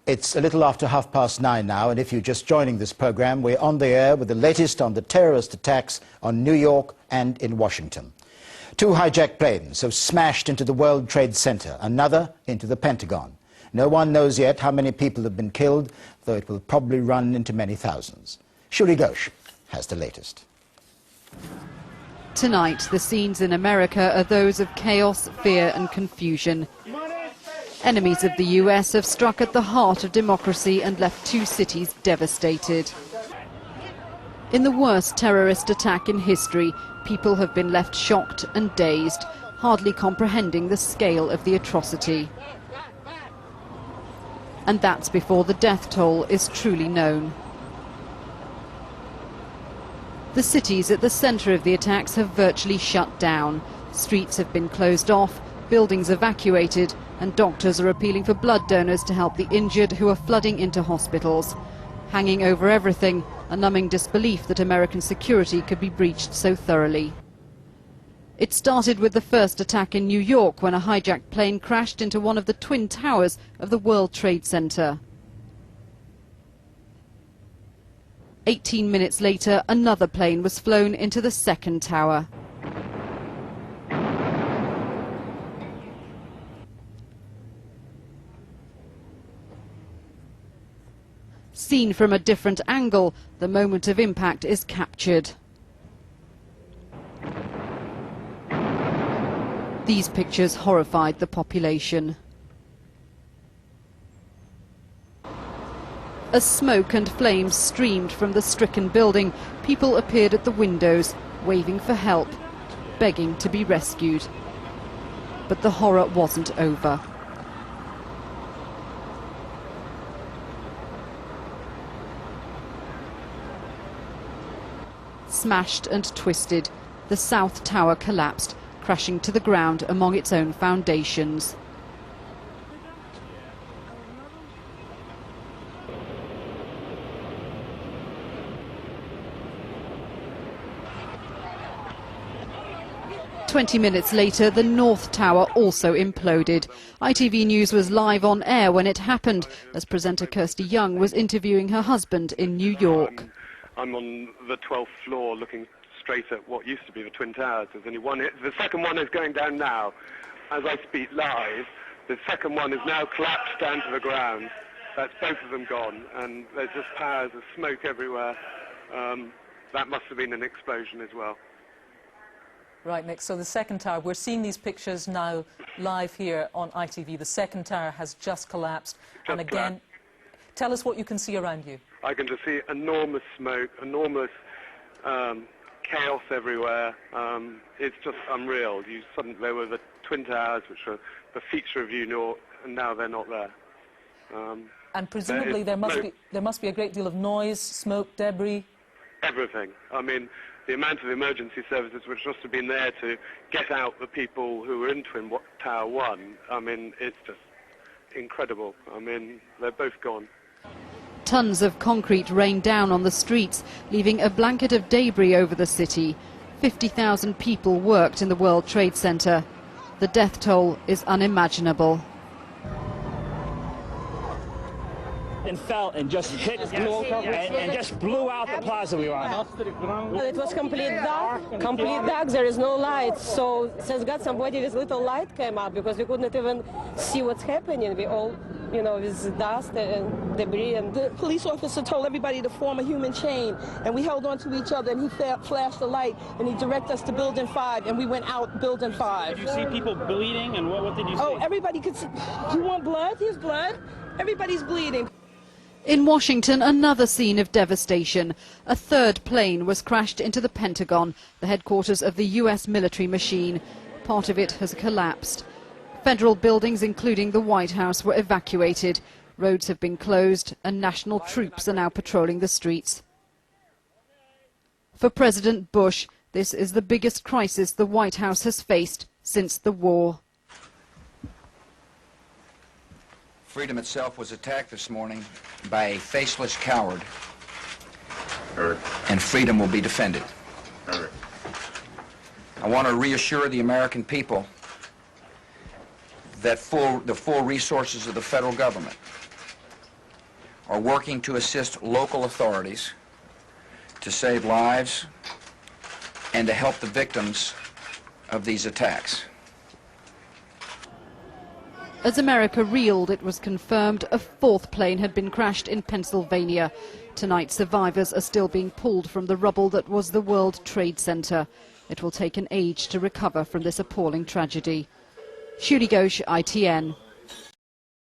It's a little after 9:30 now, and if you're just joining this program, we're on the air with the latest on the terrorist attacks on New York and in Washington. 2 hijacked planes have smashed into the World Trade Center, another into the Pentagon. No one knows yet how many people have been killed, though it will probably run into many thousands. Shuri Ghosh has the latest. Tonight, the scenes in America are those of chaos, fear and confusion. Enemies of the US have struck at the heart of democracy and left 2 cities devastated. In the worst terrorist attack in history, people have been left shocked and dazed, hardly comprehending the scale of the atrocity. And that's before the death toll is truly known. The cities at the centre of the attacks have virtually shut down. Streets have been closed off, buildings evacuated, and doctors are appealing for blood donors to help the injured who are flooding into hospitals. Hanging over everything, a numbing disbelief that American security could be breached so thoroughly. It started with the first attack in New York when a hijacked plane crashed into one of the twin towers of the World Trade Center. 18 minutes later, another plane was flown into the second tower. Seen from a different angle, the moment of impact is captured. These pictures horrified the population. As smoke and flames streamed from the stricken building, people appeared at the windows, waving for help, begging to be rescued. But the horror wasn't over. Smashed and twisted, the South Tower collapsed, crashing to the ground among its own foundations. "20 minutes later, the North Tower also imploded. ITV News was live on air when it happened, as presenter Kirsty Young was interviewing her husband in New York. I'm on the 12th floor looking straight at what used to be the Twin Towers. There's only one. The second one is going down now. As I speak live, the second one is now collapsed down to the ground. That's both of them gone, and there's just piles of smoke everywhere. That must have been an explosion as well. Right, Nick, so the second tower, we're seeing these pictures now live here on ITV. The second tower has just collapsed. And again, tell us what you can see around you. I can just see enormous smoke, enormous chaos everywhere. It's just unreal. There were the Twin Towers, which were the feature of New York, and now they're not there. And presumably there must be a great deal of noise, smoke, debris. Everything. I mean, the amount of emergency services which must have been there to get out the people who were in Twin Tower 1, I mean, it's just incredible. I mean, they're both gone. Tons of concrete rained down on the streets, leaving a blanket of debris over the city. 50,000 people worked in the World Trade Center. The death toll is unimaginable. And fell and just hit and just blew out the plaza we were on. It was complete dark, there is no light, so thank God somebody with little light came up, because we couldn't even see what's happening. We all, with dust and debris. And the police officer told everybody to form a human chain, and we held on to each other, and he flashed the light, and he directed us to Building 5, and we went out Building 5. Did you see people bleeding, and what did you see? Oh, everybody could see. You want blood? Here's blood. Everybody's bleeding. In Washington, another scene of devastation. A third plane was crashed into the Pentagon, the headquarters of the US military machine. Part of it has collapsed. Federal buildings, including the White House, were evacuated. Roads have been closed, and national troops are now patrolling the streets. For President Bush, this is the biggest crisis the White House has faced since the war. Freedom itself was attacked this morning by a faceless coward, and freedom will be defended. I want to reassure the American people that the full resources of the federal government are working to assist local authorities to save lives and to help the victims of these attacks. As America reeled, it was confirmed a fourth plane had been crashed in Pennsylvania. Tonight, survivors are still being pulled from the rubble that was the World Trade Center. It will take an age to recover from this appalling tragedy. Shuli Ghosh, ITN.